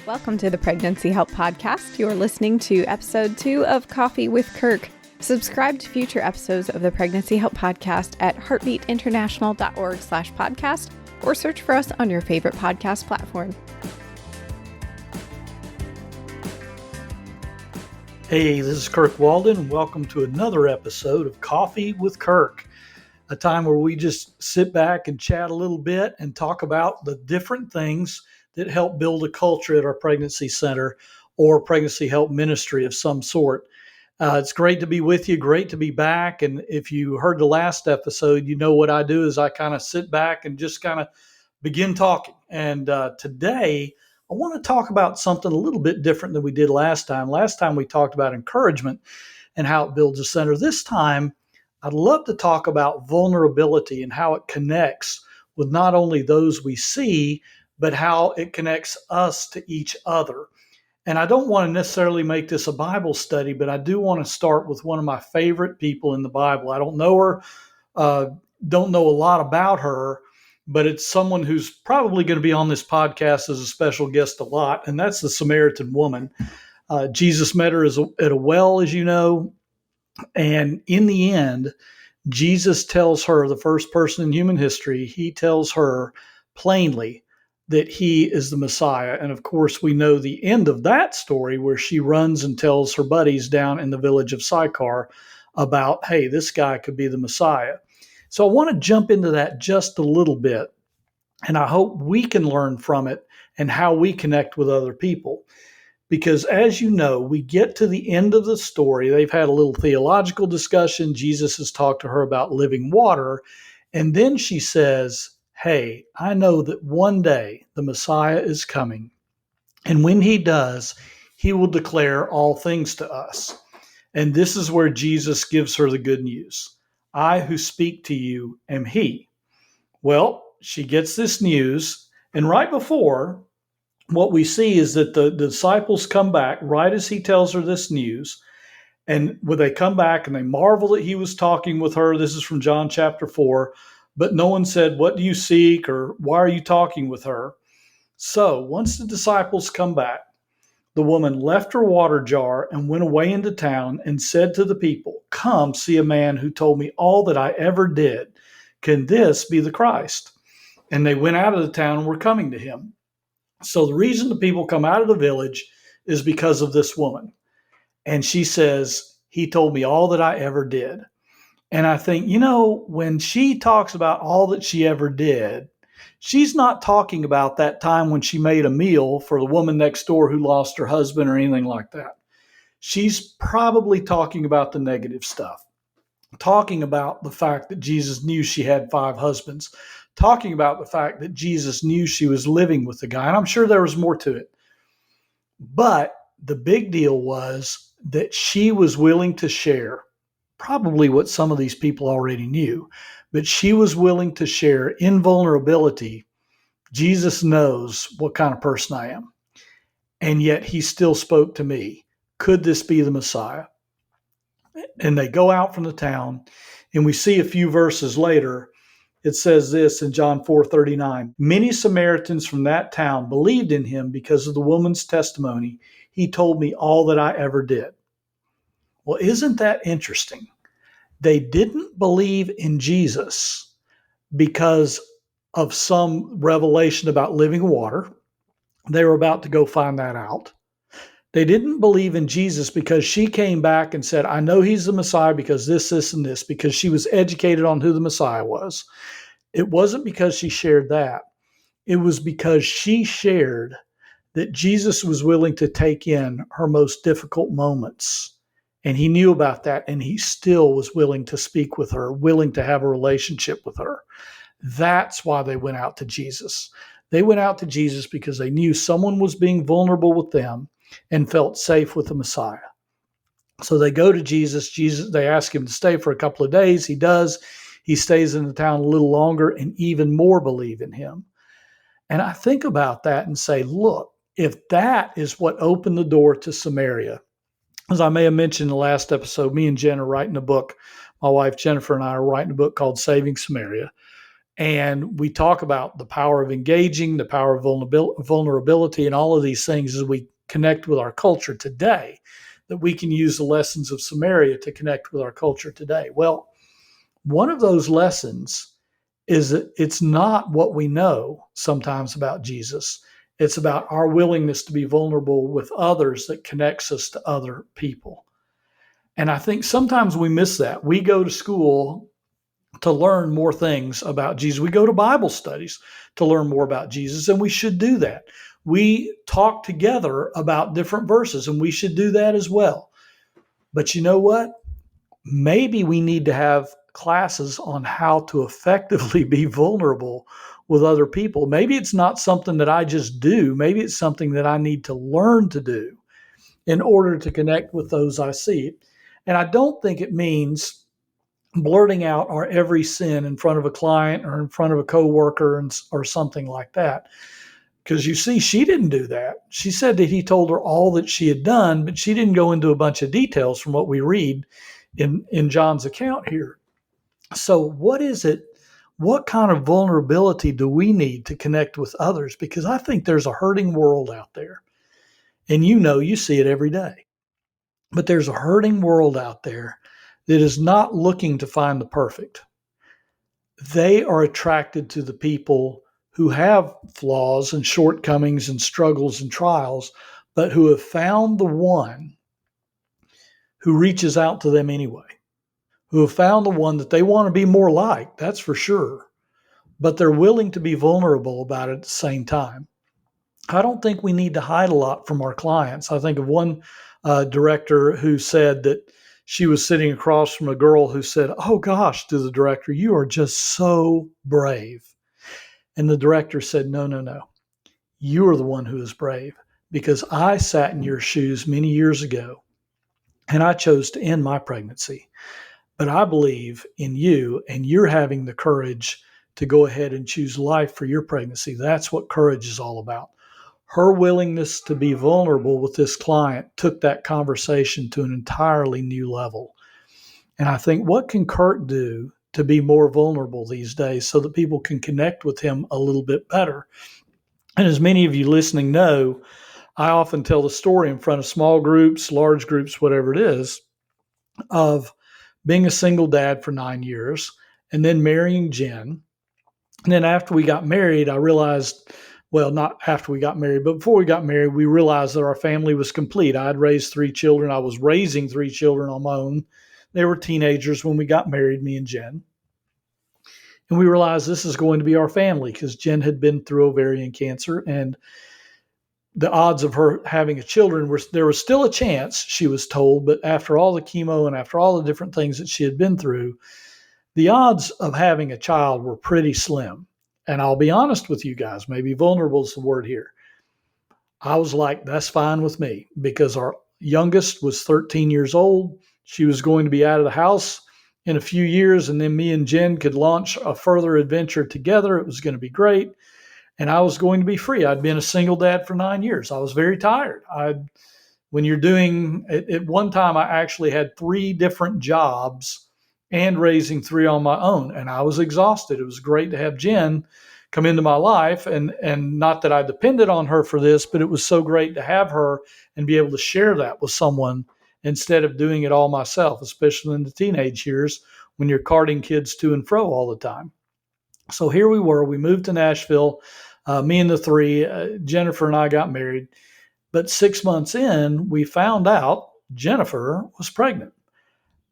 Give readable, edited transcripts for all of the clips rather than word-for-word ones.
Welcome to the Pregnancy Help Podcast. You're listening to episode 2 of Coffee with Kirk. Subscribe to future episodes of the Pregnancy Help Podcast at heartbeatinternational.org/podcast or search for us on your favorite podcast platform. Hey, this is Kirk Walden, and welcome to another episode of Coffee with Kirk, a time where we just sit back and chat a little bit and talk about the different things that help build a culture at our pregnancy center or pregnancy help ministry of some sort. It's great to be with you, great to be back. And if you heard the last episode, you know what I do is I kind of sit back and just kind of begin talking. And today, I want to talk about something a little bit different than we did last time. Last time we talked about encouragement and how it builds a center. This time, I'd love to talk about vulnerability and how it connects with not only those we see, but how it connects us to each other. And I don't want to necessarily make this a Bible study, but I do want to start with one of my favorite people in the Bible. I don't know her, don't know a lot about her, but it's someone who's probably going to be on this podcast as a special guest a lot, and that's the Samaritan Woman. Jesus met her at a well, as you know, and in the end, Jesus tells her, the first person in human history, he tells her plainly that he is the Messiah. And of course, we know the end of that story where she runs and tells her buddies down in the village of Sychar about, hey, this guy could be the Messiah. So I want to jump into that just a little bit, and I hope we can learn from it and how we connect with other people. Because as you know, we get to the end of the story. They've had a little theological discussion. Jesus has talked to her about living water. And then she says, hey, I know that one day the Messiah is coming. And when he does, he will declare all things to us. And this is where Jesus gives her the good news. I who speak to you am he. Well, she gets this news. And right before, what we see is that the disciples come back right as he tells her this news. And when they come back and they marvel that he was talking with her, this is from John chapter 4, but no one said, what do you seek? Or why are you talking with her? So once the disciples come back, the woman left her water jar and went away into town and said to the people, come see a man who told me all that I ever did. Can this be the Christ? And they went out of the town and were coming to him. So the reason the people come out of the village is because of this woman. And she says, he told me all that I ever did. And I think, when she talks about all that she ever did, she's not talking about that time when she made a meal for the woman next door who lost her husband or anything like that. She's probably talking about the negative stuff, talking about the fact that Jesus knew she had 5 husbands, talking about the fact that Jesus knew she was living with the guy. And I'm sure there was more to it. But the big deal was that she was willing to share probably what some of these people already knew, but she was willing to share in vulnerability. Jesus knows what kind of person I am. And yet he still spoke to me. Could this be the Messiah? And they go out from the town, and we see a few verses later, it says this in John 4:39, many Samaritans from that town believed in him because of the woman's testimony. He told me all that I ever did. Well, isn't that interesting? They didn't believe in Jesus because of some revelation about living water. They were about to go find that out. They didn't believe in Jesus because she came back and said, I know he's the Messiah because this, and this, because she was educated on who the Messiah was. It wasn't because she shared that. It was because she shared that Jesus was willing to take in her most difficult moments. And he knew about that, and he still was willing to speak with her, willing to have a relationship with her. That's why they went out to Jesus. They went out to Jesus because they knew someone was being vulnerable with them and felt safe with the Messiah. So they go to Jesus. They ask him to stay for a couple of days. He does. He stays in the town a little longer and even more believe in him. And I think about that and say, look, if that is what opened the door to Samaria, as I may have mentioned in the last episode, me and Jen are writing a book. My wife Jennifer and I are writing a book called Saving Samaria. And we talk about the power of engaging, the power of vulnerability, and all of these things as we connect with our culture today, that we can use the lessons of Samaria to connect with our culture today. Well, one of those lessons is that it's not what we know sometimes about Jesus. It's about our willingness to be vulnerable with others that connects us to other people. And I think sometimes we miss that. We go to school to learn more things about Jesus. We go to Bible studies to learn more about Jesus, and we should do that. We talk together about different verses, and we should do that as well. But you know what? Maybe we need to have classes on how to effectively be vulnerable with other people. Maybe it's not something that I just do. Maybe it's something that I need to learn to do in order to connect with those I see. And I don't think it means blurting out our every sin in front of a client or in front of a coworker or something like that. Because you see, she didn't do that. She said that he told her all that she had done, but she didn't go into a bunch of details from what we read in John's account here. So what is it? What kind of vulnerability do we need to connect with others? Because I think there's a hurting world out there. And you see it every day. But there's a hurting world out there that is not looking to find the perfect. They are attracted to the people who have flaws and shortcomings and struggles and trials, but who have found the one who reaches out to them anyway, who have found the one that they want to be more like, that's for sure, but they're willing to be vulnerable about it at the same time. I don't think we need to hide a lot from our clients. I think of one director who said that she was sitting across from a girl who said, "Oh gosh," to the director, "you are just so brave." And the director said, "No, no, no. You are the one who is brave, because I sat in your shoes many years ago and I chose to end my pregnancy. But I believe in you, and you're having the courage to go ahead and choose life for your pregnancy." That's what courage is all about. Her willingness to be vulnerable with this client took that conversation to an entirely new level. And I think, what can Kirk do to be more vulnerable these days so that people can connect with him a little bit better? And as many of you listening know, I often tell the story in front of small groups, large groups, whatever it is, of being a single dad for 9 years and then marrying Jen. And then after we got married, I realized, well, not after we got married, but before we got married, we realized that our family was complete. I had raised 3 children. I was raising 3 children on my own. They were teenagers when we got married, me and Jen. And we realized this is going to be our family, because Jen had been through ovarian cancer, and the odds of her having a children there was still a chance, she was told, but after all the chemo and after all the different things that she had been through, the odds of having a child were pretty slim. And I'll be honest with you guys, maybe vulnerable is the word here. I was like, that's fine with me, because our youngest was 13 years old. She was going to be out of the house in a few years, and then me and Jen could launch a further adventure together. It was going to be great. And I was going to be free. I'd been a single dad for 9 years. I was very tired. When you're doing, at one time, I actually had 3 different jobs and raising 3 on my own. And I was exhausted. It was great to have Jen come into my life. And not that I depended on her for this, but it was so great to have her and be able to share that with someone instead of doing it all myself, especially in the teenage years when you're carting kids to and fro all the time. So here we were. We moved to Nashville, me and the 3. Jennifer and I got married. But 6 months in, we found out Jennifer was pregnant.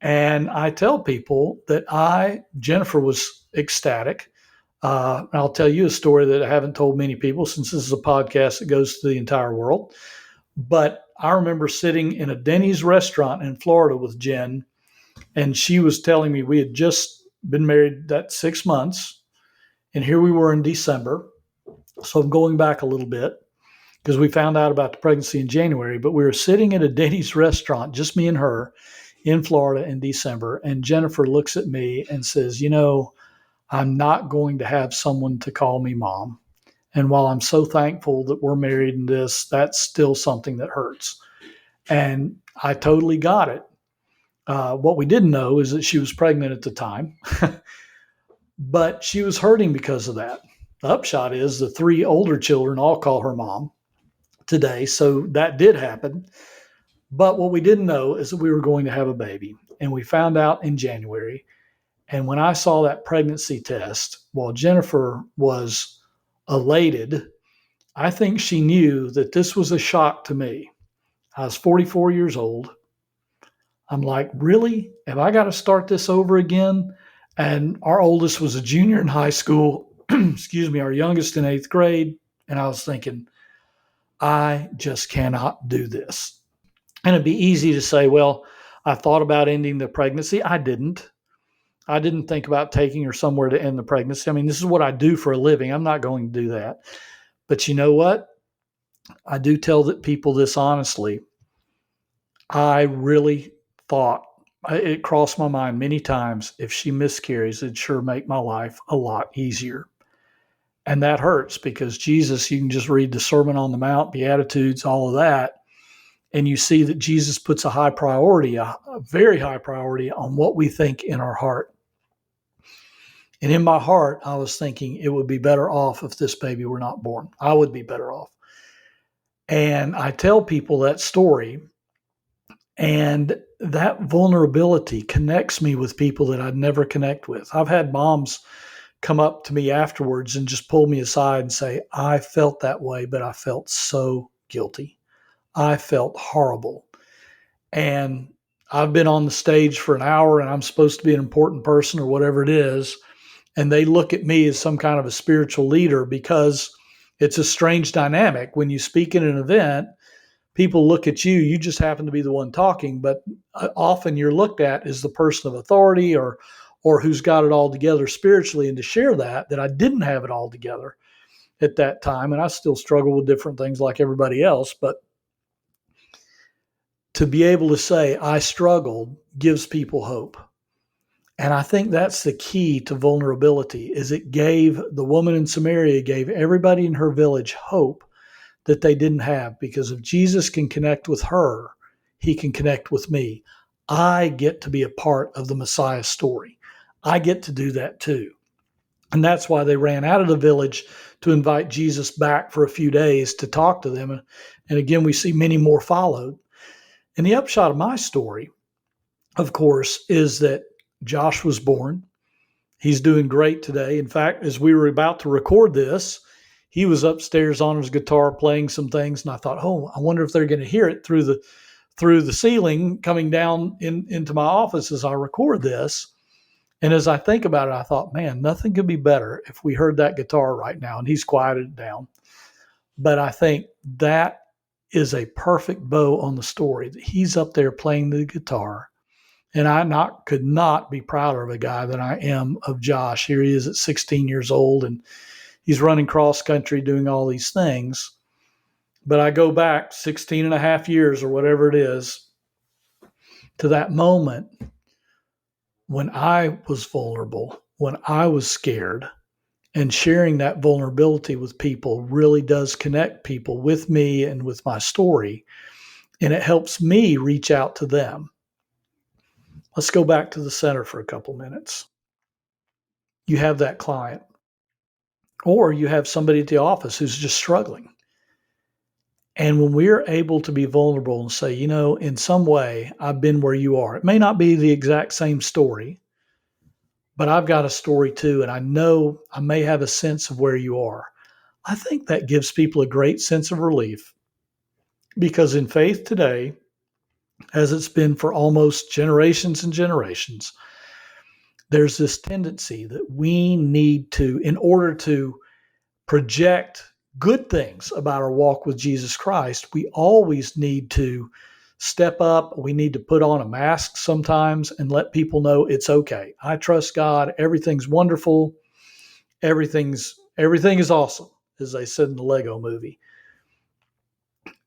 And I tell people that Jennifer was ecstatic. I'll tell you a story that I haven't told many people, since this is a podcast that goes to the entire world. But I remember sitting in a Denny's restaurant in Florida with Jen, and she was telling me we had just been married that 6 months. And here we were in December. So I'm going back a little bit, because we found out about the pregnancy in January, but we were sitting at a Denny's restaurant, just me and her, in Florida in December. And Jennifer looks at me and says, "I'm not going to have someone to call me mom. And while I'm so thankful that we're married in this, that's still something that hurts." And I totally got it. What we didn't know is that she was pregnant at the time. but she was hurting because of that. The upshot is the three older children all call her mom today. So that did happen. But what we didn't know is that we were going to have a baby. And we found out in January. And when I saw that pregnancy test, while Jennifer was elated, I think she knew that this was a shock to me. I was 44 years old. I'm like, really? Have I got to start this over again? And our oldest was a junior in high school, excuse me, our youngest in eighth grade. And I was thinking, I just cannot do this. And it'd be easy to say, well, I thought about ending the pregnancy. I didn't think about taking her somewhere to end the pregnancy. I mean, this is what I do for a living. I'm not going to do that. But you know what? I do tell people this honestly. I really thought, it crossed my mind many times, if she miscarries, it'd sure make my life a lot easier. And that hurts because Jesus, you can just read the Sermon on the Mount, Beatitudes, all of that, and you see that Jesus puts a high priority, a very high priority on what we think in our heart. And in my heart, I was thinking it would be better off if this baby were not born. I would be better off. And I tell people that story, and that vulnerability connects me with people that I'd never connect with. I've had moms come up to me afterwards and just pull me aside and say, I felt that way, but I felt so guilty. I felt horrible. And I've been on the stage for an hour and I'm supposed to be an important person or whatever it is. And they look at me as some kind of a spiritual leader, because it's a strange dynamic. When you speak in an event, people look at you, you just happen to be the one talking, but often you're looked at as the person of authority or who's got it all together spiritually. And to share that I didn't have it all together at that time. And I still struggle with different things like everybody else, but to be able to say I struggled gives people hope. And I think that's the key to vulnerability, is it gave the woman in Samaria, gave everybody in her village hope that they didn't have, because if Jesus can connect with her, he can connect with me. I get to be a part of the Messiah story. I get to do that too. And that's why they ran out of the village to invite Jesus back for a few days to talk to them. And again, we see many more followed. And the upshot of my story, of course, is that Josh was born. He's doing great today. In fact, as we were about to record this, he was upstairs on his guitar playing some things, and I thought, oh, I wonder if they're going to hear it through the ceiling coming down into my office as I record this. And as I think about it, I thought, man, nothing could be better if we heard that guitar right now. And he's quieted it down. But I think that is a perfect bow on the story, that he's up there playing the guitar. And I could not be prouder of a guy than I am of Josh. Here he is at 16 years old, and he's running cross country, doing all these things. But I go back 16 and a half years or whatever it is to that moment when I was vulnerable, when I was scared, and sharing that vulnerability with people really does connect people with me and with my story. And it helps me reach out to them. Let's go back to the center for a couple minutes. You have that client, or you have somebody at the office who's just struggling. And when we're able to be vulnerable and say, in some way, I've been where you are. It may not be the exact same story, but I've got a story too. And I know I may have a sense of where you are. I think that gives people a great sense of relief, because in faith today, as it's been for almost generations and generations, there's this tendency that we need to, in order to project good things about our walk with Jesus Christ, we always need to step up. We need to put on a mask sometimes and let people know it's okay. I trust God. Everything's wonderful. Everything is awesome, as they said in the Lego movie.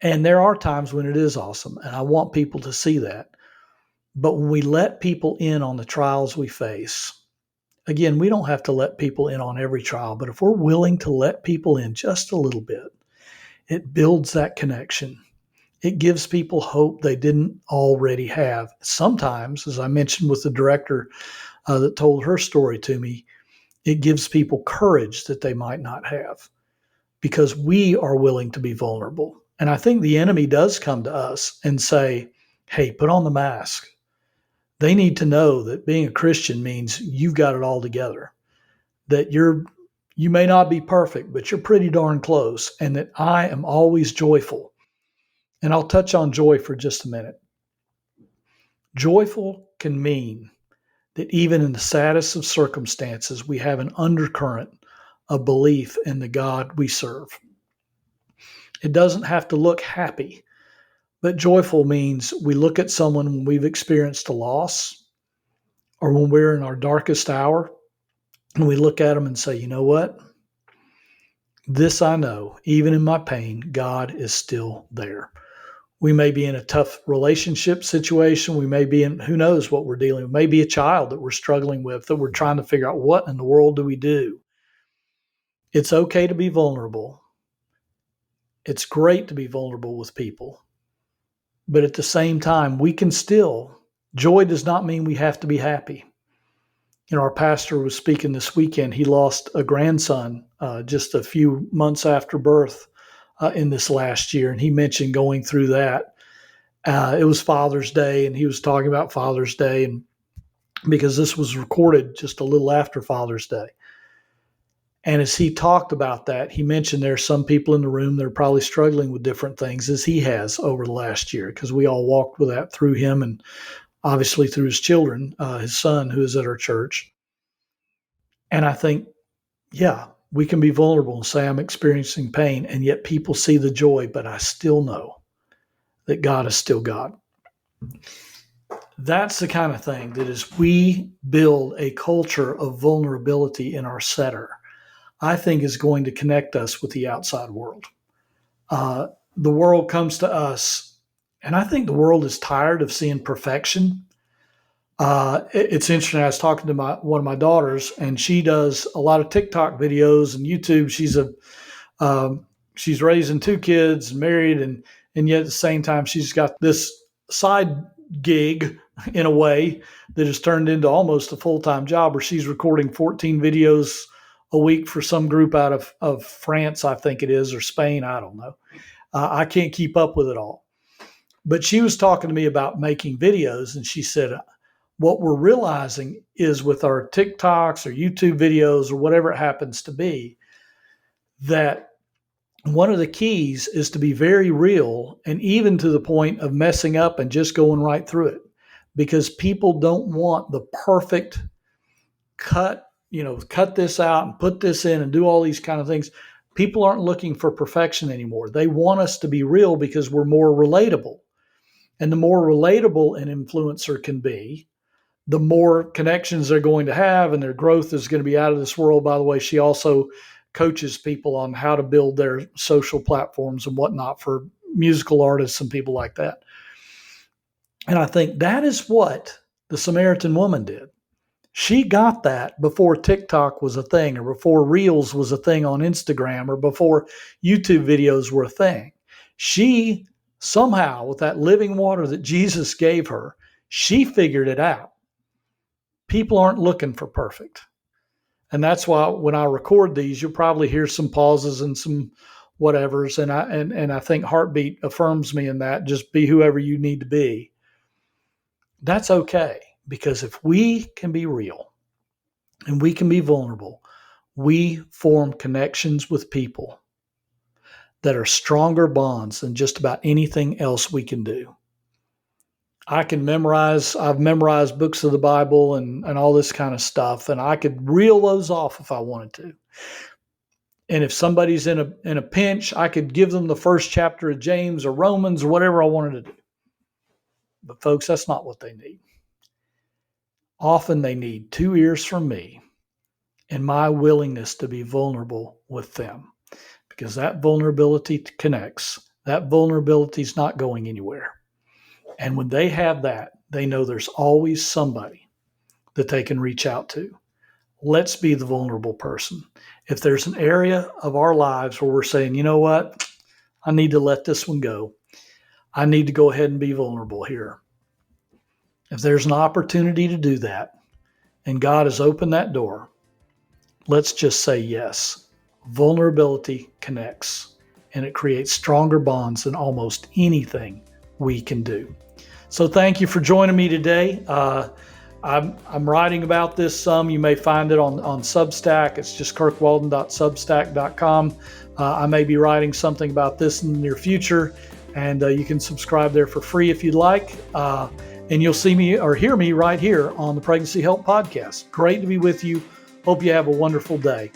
And there are times when it is awesome, and I want people to see that. But when we let people in on the trials we face, again, we don't have to let people in on every trial, but if we're willing to let people in just a little bit, it builds that connection. It gives people hope they didn't already have. Sometimes, as I mentioned with the director that told her story to me, It gives people courage that they might not have because we are willing to be vulnerable. And I think the enemy does come to us and say, hey, put on the mask. They need to know that being a Christian means you've got it all together, that you may not be perfect, but you're pretty darn close, and that I am always joyful. And I'll touch on joy for just a minute. Joyful can mean that even in the saddest of circumstances, we have an undercurrent of belief in the God we serve. It doesn't have to look happy, but joyful means we look at someone when we've experienced a loss or when we're in our darkest hour, and we look at them and say, you know what? This I know, even in my pain, God is still there. We may be in a tough relationship situation. We may be in, who knows what we're dealing with. Maybe a child that we're struggling with, that we're trying to figure out what in the world do we do. It's okay to be vulnerable. It's great to be vulnerable with people. But at the same time, we can still, joy does not mean we have to be happy. You know, our pastor was speaking this weekend. He lost a grandson just a few months after birth in this last year. And he mentioned going through that. It was Father's Day, and he was talking about Father's Day, and because this was recorded just a little after Father's Day. And as he talked about that, he mentioned there are some people in the room that are probably struggling with different things as he has over the last year, because we all walked with that through him and obviously through his children, his son who is at our church. And I think, yeah, we can be vulnerable and say I'm experiencing pain, and yet people see the joy, but I still know that God is still God. That's the kind of thing that as we build a culture of vulnerability in our center, I think is going to connect us with the outside world. The world comes to us, and I think the world is tired of seeing perfection. It's interesting. I was talking to one of my daughters, and she does a lot of TikTok videos and YouTube. She's raising 2 kids, married, and yet at the same time, she's got this side gig in a way that has turned into almost a full-time job where she's recording 14 videos a week for some group out of France, I think it is, or Spain. I don't know. I can't keep up with it all. But she was talking to me about making videos, and she said, what we're realizing is with our TikToks or YouTube videos or whatever it happens to be, that one of the keys is to be very real, and even to the point of messing up and just going right through it, because people don't want the perfect cut this out and put this in and do all these kind of things. People aren't looking for perfection anymore. They want us to be real because we're more relatable. And the more relatable an influencer can be, the more connections they're going to have, and their growth is going to be out of this world. By the way, she also coaches people on how to build their social platforms and whatnot for musical artists and people like that. And I think that is what the Samaritan woman did. She got that before TikTok was a thing, or before Reels was a thing on Instagram, or before YouTube videos were a thing. She somehow, with that living water that Jesus gave her, she figured it out. People aren't looking for perfect. And that's why when I record these, you'll probably hear some pauses and some whatevers. And I think Heartbeat affirms me in that. Just be whoever you need to be. That's okay. Because if we can be real and we can be vulnerable, we form connections with people that are stronger bonds than just about anything else we can do. I've memorized books of the Bible and all this kind of stuff, and I could reel those off if I wanted to. And if somebody's in a pinch, I could give them the first chapter of James or Romans or whatever I wanted to do. But folks, that's not what they need. Often they need 2 ears from me and my willingness to be vulnerable with them, because that vulnerability connects. That vulnerability is not going anywhere. And when they have that, they know there's always somebody that they can reach out to. Let's be the vulnerable person. If there's an area of our lives where we're saying, you know what, I need to let this one go. I need to go ahead and be vulnerable here. If there's an opportunity to do that, and God has opened that door, let's just say yes. Vulnerability connects, and it creates stronger bonds than almost anything we can do. So thank you for joining me today. I'm writing about this some. You may find it on Substack. It's just kirkwalden.substack.com. I may be writing something about this in the near future, and you can subscribe there for free if you'd like. And you'll see me or hear me right here on the Pregnancy Help Podcast. Great to be with you. Hope you have a wonderful day.